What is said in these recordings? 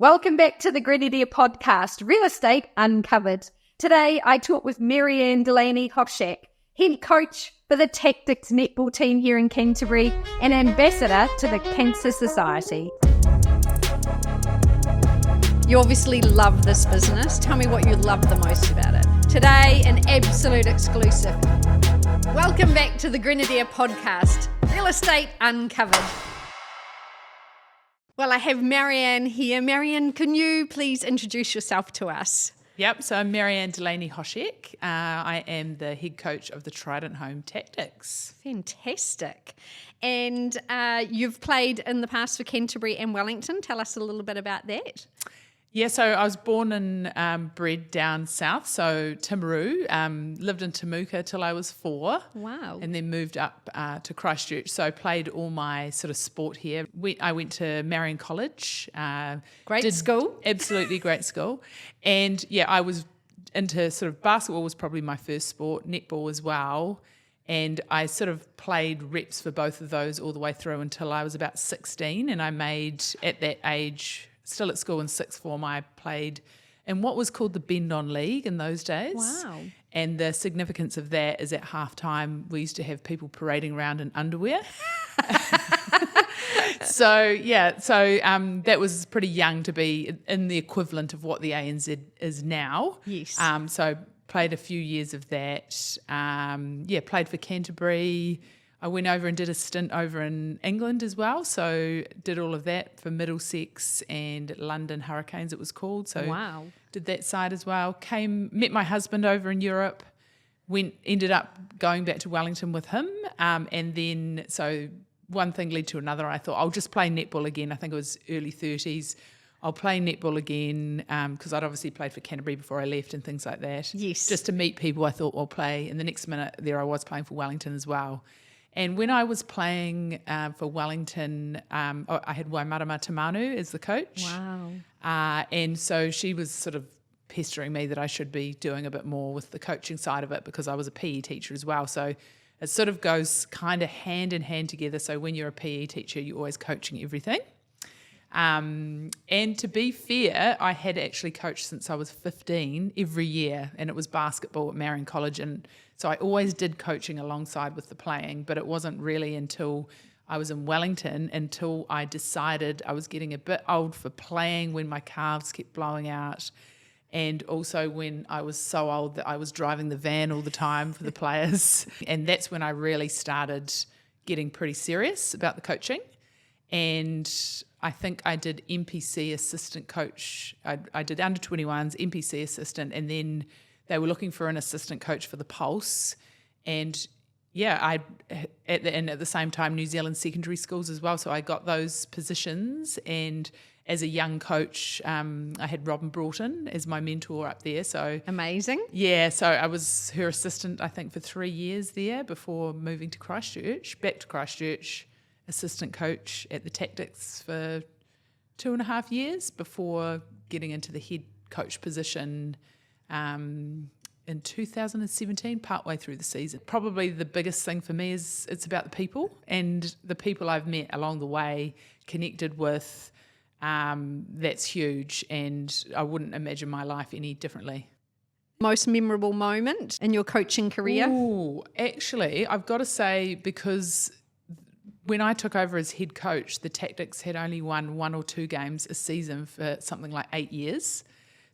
Welcome back to the Grenadier podcast, Real Estate Uncovered. Today, I talk with Marianne Delaney-Hoshek, head coach for the Tactix netball team here in Canterbury and ambassador to the Cancer Society. You obviously love this business. Tell me what you love the most about it. Today, an absolute exclusive. Welcome back to the Grenadier podcast, Real Estate Uncovered. Well, I have Marianne here. Marianne, can you please introduce yourself to us? Yep, so I'm Marianne Delaney-Hoshek. I am the head coach of the Trident Home Tactix. Fantastic. And you've played in the past for Canterbury and Wellington. Tell us a little bit about that. Yeah, so I was born and bred down south, so Timaru. Lived in Temuka till I was 4. Wow. And then moved up to Christchurch. So I played all my sort of sport here. I went to Marianne College. Great school. Absolutely great school. And yeah, I was into sort of basketball was probably my first sport, netball as well. And I sort of played reps for both of those all the way through until I was about 16. And I made, at that age, still at school in sixth form, I played in what was called the Bend-On League in those days. Wow. And the significance of that is at halftime we used to have people parading around in underwear. So that was pretty young to be in the equivalent of what the ANZ is now. Yes. So played a few years of that. Played for Canterbury. I went over and did a stint over in England as well, so did all of that for Middlesex and London Hurricanes, it was called. So wow. Did that side as well. Met my husband over in Europe, ended up going back to Wellington with him, and then so one thing led to another. I thought I'll just play netball again. I think it was early 30s. I'll play netball again because I'd obviously played for Canterbury before I left and things like that. Yes. Just to meet people, I thought I'll play. And the next minute there I was playing for Wellington as well. And when I was playing for Wellington, I had Waimarama Tamanu as the coach. Wow. And so she was sort of pestering me that I should be doing a bit more with the coaching side of it because I was a PE teacher as well. So it sort of goes kind of hand in hand together. So when you're a PE teacher, you're always coaching everything. And to be fair, I had actually coached since I was 15 every year, and it was basketball at Marianne College, and so I always did coaching alongside with the playing, but it wasn't really until I was in Wellington until I decided I was getting a bit old for playing when my calves kept blowing out, and also when I was so old that I was driving the van all the time for the players, and that's when I really started getting pretty serious about the coaching. And I think I did MPC assistant coach. I did under 21s, MPC assistant, and then they were looking for an assistant coach for the Pulse. And yeah, at the same time, New Zealand secondary schools as well. So I got those positions. And as a young coach, I had Robin Broughton as my mentor up there. So amazing. Yeah, so I was her assistant, I think, for 3 years there before moving to Christchurch, back to Christchurch. Assistant coach at the Tactix for 2.5 years before getting into the head coach position in 2017, partway through the season. Probably the biggest thing for me is it's about the people and the people I've met along the way, connected with. That's huge, and I wouldn't imagine my life any differently. Most memorable moment in your coaching career? Ooh, actually, I've got to say, because when I took over as head coach, the Tactix had only won 1 or 2 games a season for something like 8 years.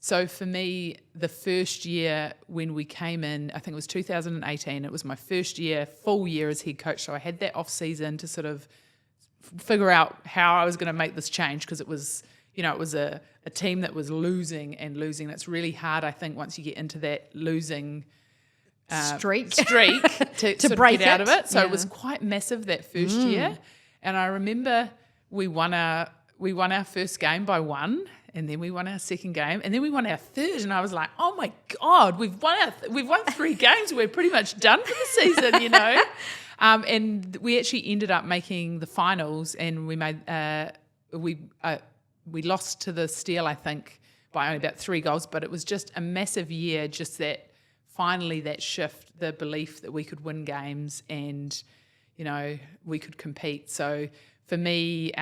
So for me, the first year when we came in, I think it was 2018, it was my first year, full year as head coach. So I had that off season to sort of figure out how I was going to make this change, because it was, it was a team that was losing and losing. It's really hard, I think, once you get into that losing streak to sort of break get out of it. So yeah. It was quite massive that first year. And I remember we won our first game by 1, and then we won our second game, and then we won our third. And I was like, oh my God, we've won 3 games. We're pretty much done for the season, And we actually ended up making the finals, and we made we lost to the Steel, I think, by only about 3 goals. But it was just a massive year, just that. Finally, that shift, the belief that we could win games and, we could compete. So for me,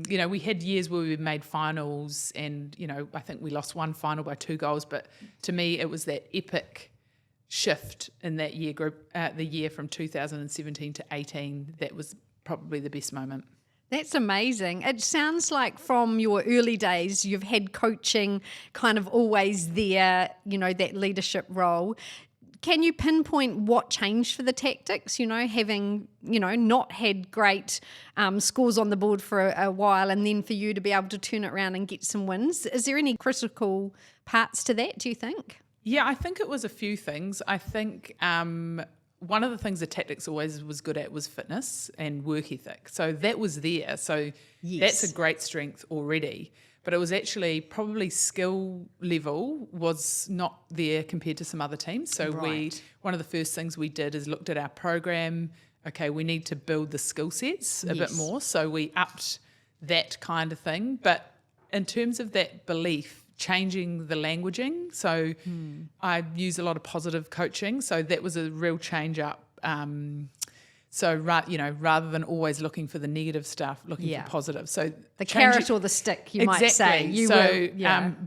we had years where we made finals and, I think we lost one final by 2 goals. But to me, it was that epic shift in that year group, the year from 2017 to 18, that was probably the best moment. That's amazing. It sounds like from your early days, you've had coaching kind of always there, that leadership role. Can you pinpoint what changed for the Tactix, having, not had great scores on the board for a while, and then for you to be able to turn it around and get some wins? Is there any critical parts to that, do you think? Yeah, I think it was a few things. I think one of the things the Tactix always was good at was fitness and work ethic. So that was there. So that's a great strength already. But it was actually probably skill level was not there compared to some other teams. So one of the first things we did is looked at our program. Okay, we need to build the skill sets a bit more. So we upped that kind of thing. But in terms of that belief, changing the languaging. So I use a lot of positive coaching. So that was a real change up. So rather than always looking for the negative stuff, looking for positive. So the carrot or the stick, you might say.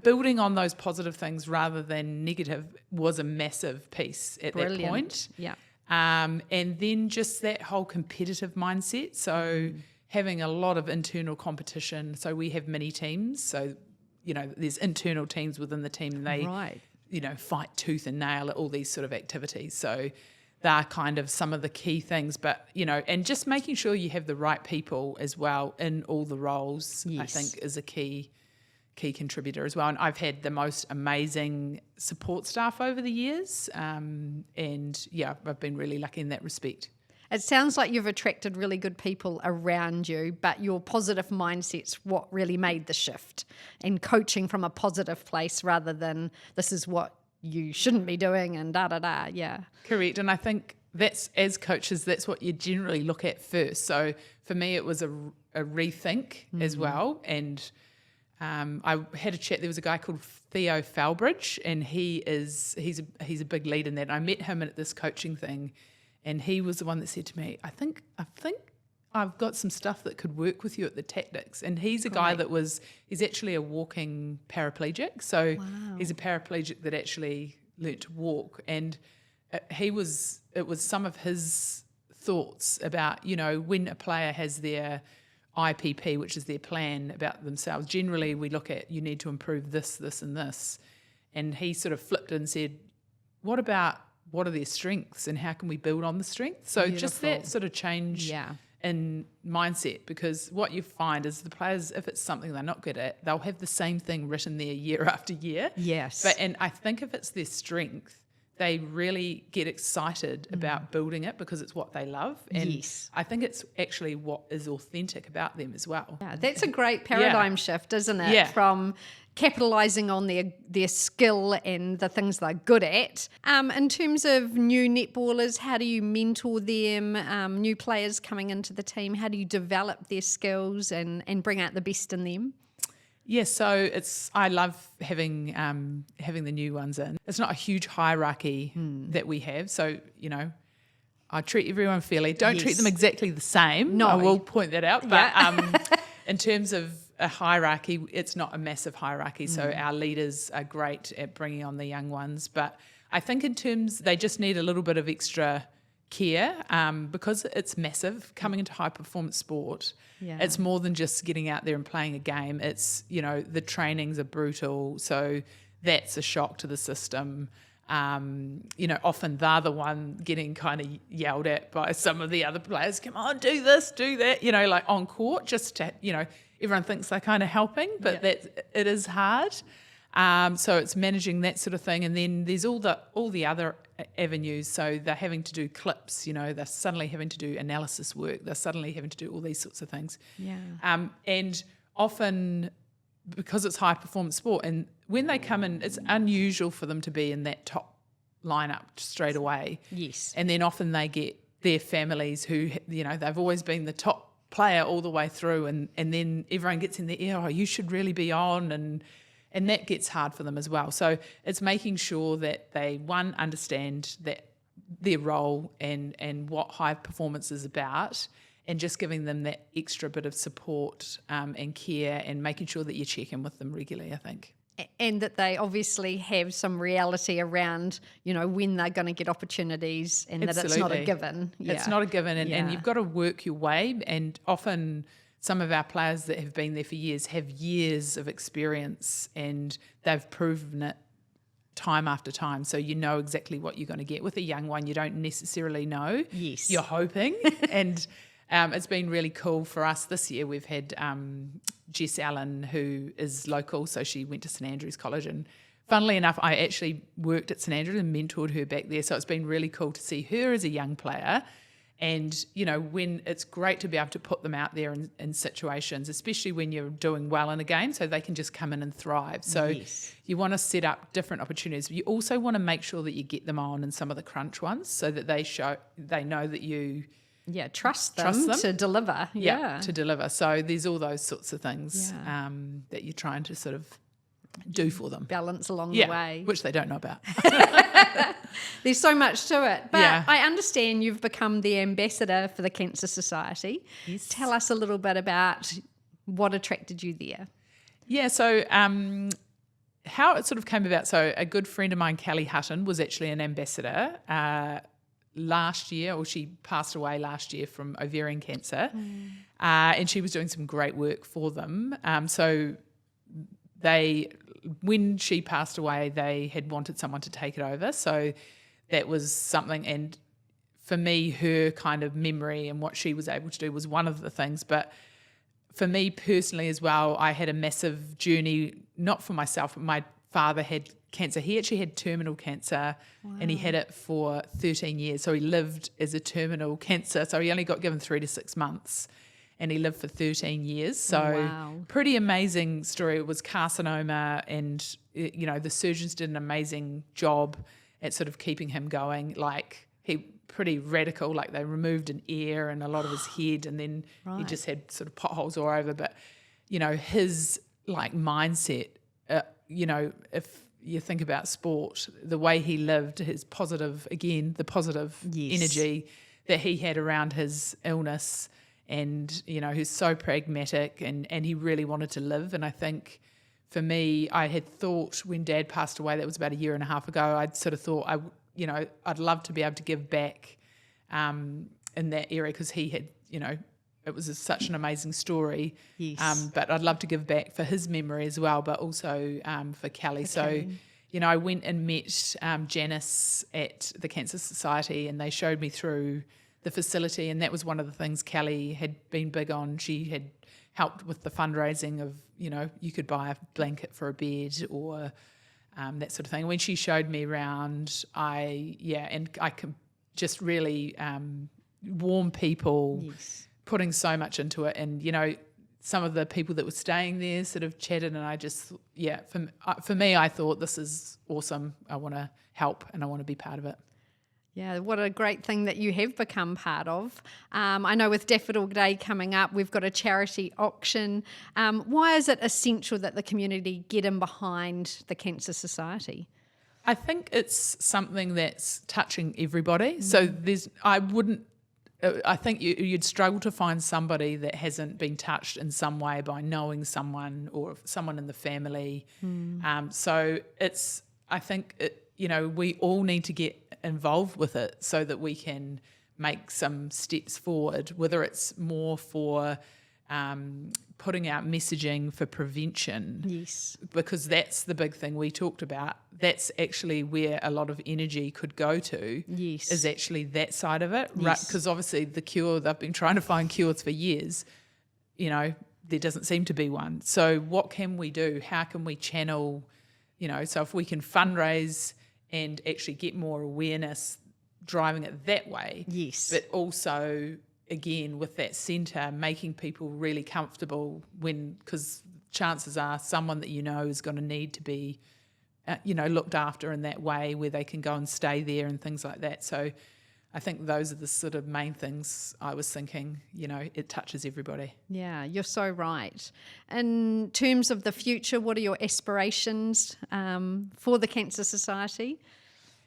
Building on those positive things rather than negative was a massive piece at that point. Yeah. And then just that whole competitive mindset. So having a lot of internal competition. So we have mini teams. So there's internal teams within the team, and they, fight tooth and nail at all these sort of activities. So they're kind of some of the key things, but, and just making sure you have the right people as well in all the roles, I think is a key contributor as well. And I've had the most amazing support staff over the years. And I've been really lucky in that respect. It sounds like you've attracted really good people around you, but your positive mindset's what really made the shift, and coaching from a positive place rather than this is what you shouldn't be doing and da-da-da, yeah. Correct, and I think that's, as coaches, that's what you generally look at first. So for me, it was a rethink as well, and I had a chat. There was a guy called Theo Falbridge, and he's a big lead in that. And I met him at this coaching thing, and he was the one that said to me, I think I've got some stuff that could work with you at the Tactix. And he's a guy he's actually a walking paraplegic. So he's a paraplegic that actually learnt to walk. And it was some of his thoughts about, when a player has their IPP, which is their plan about themselves, generally we look at, you need to improve this, this and this. And he sort of flipped and said, what are their strengths and how can we build on the strengths? So just that sort of change in mindset, because what you find is the players, if it's something they're not good at, they'll have the same thing written there year after year. Yes. And I think if it's their strength, they really get excited about building it because it's what they love. And I think it's actually what is authentic about them as well. Yeah, that's a great paradigm shift, isn't it? Yeah. From capitalising on their skill and the things they're good at. In terms of new netballers, how do you mentor them, new players coming into the team? How do you develop their skills and bring out the best in them? Yeah, so I love having the new ones in. It's not a huge hierarchy that we have. So, I treat everyone fairly. Don't treat them exactly the same. No. I will point that out. But in terms of a hierarchy, it's not a massive hierarchy. So our leaders are great at bringing on the young ones. But I think they just need a little bit of extra care because it's massive coming into high performance sport. Yeah. It's more than just getting out there and playing a game. It's, the trainings are brutal. So that's a shock to the system. Often they're the one getting kind of yelled at by some of the other players. Come on, do this, do that, like on court, just to, everyone thinks they're kind of helping, but it is hard. So it's managing that sort of thing. And then there's all the other avenues. So they're having to do clips, they're suddenly having to do analysis work. They're suddenly having to do all these sorts of things. Yeah. And often because it's high performance sport, and when they come in, it's unusual for them to be in that top lineup straight away. Yes. And then often they get their families who, they've always been the top player all the way through, and then everyone gets in their ear, oh, you should really be on, and that gets hard for them as well. So it's making sure that they, one, understand that their role and what high performance is about, and just giving them that extra bit of support and care, and making sure that you check in with them regularly, I think. And that they obviously have some reality around, when they're going to get opportunities, and that it's not a given. Yeah. It's not a given, and you've got to work your way. And often some of our players that have been there for years have years of experience, and they've proven it time after time. So you know exactly what you're going to get. With a young one, you don't necessarily know. Yes. You're hoping. And it's been really cool for us this year. We've had Jess Allen, who is local, so she went to St Andrews College, and funnily enough, I actually worked at St Andrews and mentored her back there, so it's been really cool to see her as a young player. And, when it's great to be able to put them out there in situations, especially when you're doing well in a game, so they can just come in and thrive. So you want to set up different opportunities. You also want to make sure that you get them on in some of the crunch ones, so that they know that you... Yeah, trust them to deliver. Yeah, to deliver. So there's all those sorts of things that you're trying to sort of do for them. Balance along the way. Which they don't know about. There's so much to it. But Yeah. I understand you've become the ambassador for the Cancer Society. Yes. Tell us a little bit about what attracted you there. Yeah, so how it sort of came about. So a good friend of mine, Kelly Hutton, was actually an ambassador last year, or she passed away last year from ovarian cancer, and she was doing some great work for them. So when she passed away, they had wanted someone to take it over. So that was something, and for me, her kind of memory and what she was able to do was one of the things. But for me personally as well, I had a massive journey, not for myself, but my father had cancer. He actually had terminal cancer, and he had it for 13 years. So he lived as a terminal cancer. So he only got given 3 to 6 months, and he lived for 13 years. So pretty amazing story. It was carcinoma, and the surgeons did an amazing job at sort of keeping him going. Like, he pretty radical, like they removed an ear and a lot of his head, and then he just had sort of potholes all over. But his like mindset, if you think about sport, the way he lived, his positive, again, the positive energy that he had around his illness, and who's so pragmatic, and he really wanted to live. And I think for me, I had thought when Dad passed away, that was about 1.5 years ago, I'd sort of thought I'd love to be able to give back in that area, because he had, it was such an amazing story. Yes. But I'd love to give back for his memory as well, but also for Kelly. I went and met Janice at the Cancer Society, and they showed me through the facility, and that was one of the things Kelly had been big on. She had helped with the fundraising of, you could buy a blanket for a bed, or that sort of thing. When she showed me around, I could just really warm people, putting so much into it. And, some of the people that were staying there sort of chatted, and I just, for me, I thought, this is awesome. I want to help, and I want to be part of it. Yeah, what a great thing that you have become part of. I know with Daffodil Day coming up, we've got a charity auction. Why is it essential that the community get in behind the Cancer Society? I think it's something that's touching everybody. So I think you'd struggle to find somebody that hasn't been touched in some way by knowing someone or someone in the family. So I think we all need to get involved with it, so that we can make some steps forward, whether it's more for putting out messaging for prevention. Yes. Because that's the big thing we talked about. That's actually where a lot of energy could go to. Yes. Is actually that side of it. Yes. Right? Because obviously the cure, they've been trying to find cures for years. There doesn't seem to be one. So what can we do? How can we channel, so if we can fundraise and actually get more awareness, driving it that way. Yes. But also, again, with that centre, making people really comfortable because chances are someone that is going to need to be, looked after in that way, where they can go and stay there and things like that. So I think those are the sort of main things I was thinking, it touches everybody. Yeah, you're so right. In terms of the future, what are your aspirations for the Cancer Society?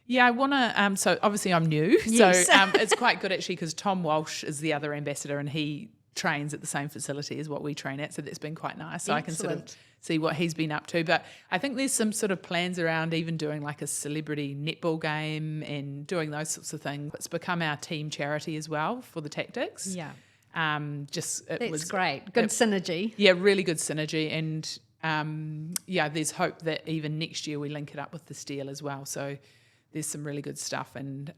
Yeah, I want to, so obviously I'm new, Yes. so it's quite good actually because Tom Walsh is the other ambassador and he trains at the same facility as what we train at, so that's been quite nice. So I can sort of Excellent. see what he's been up to. But I think there's some sort of plans around even doing like a celebrity netball game and doing those sorts of things. It's become our team charity as well for the Tactix. Yeah. That's Great. Good synergy. Yeah, really good synergy. And there's hope that even next year we link it up with the Steel as well. So there's some really good stuff and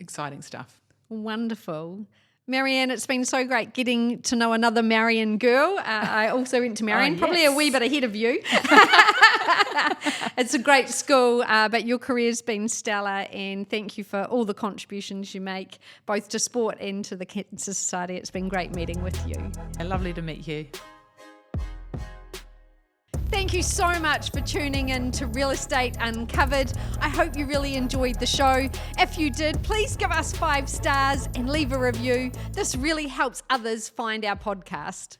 exciting stuff. Wonderful. Marianne, it's been so great getting to know another Marianne girl. I also went to Marianne, probably a wee bit ahead of you. It's a great school, but your career's been stellar, and thank you for all the contributions you make, both to sport and to the Cancer Society. It's been great meeting with you. Lovely to meet you. Thank you so much for tuning in to Real Estate Uncovered. I hope you really enjoyed the show. If you did, please give us 5 stars and leave a review. This really helps others find our podcast.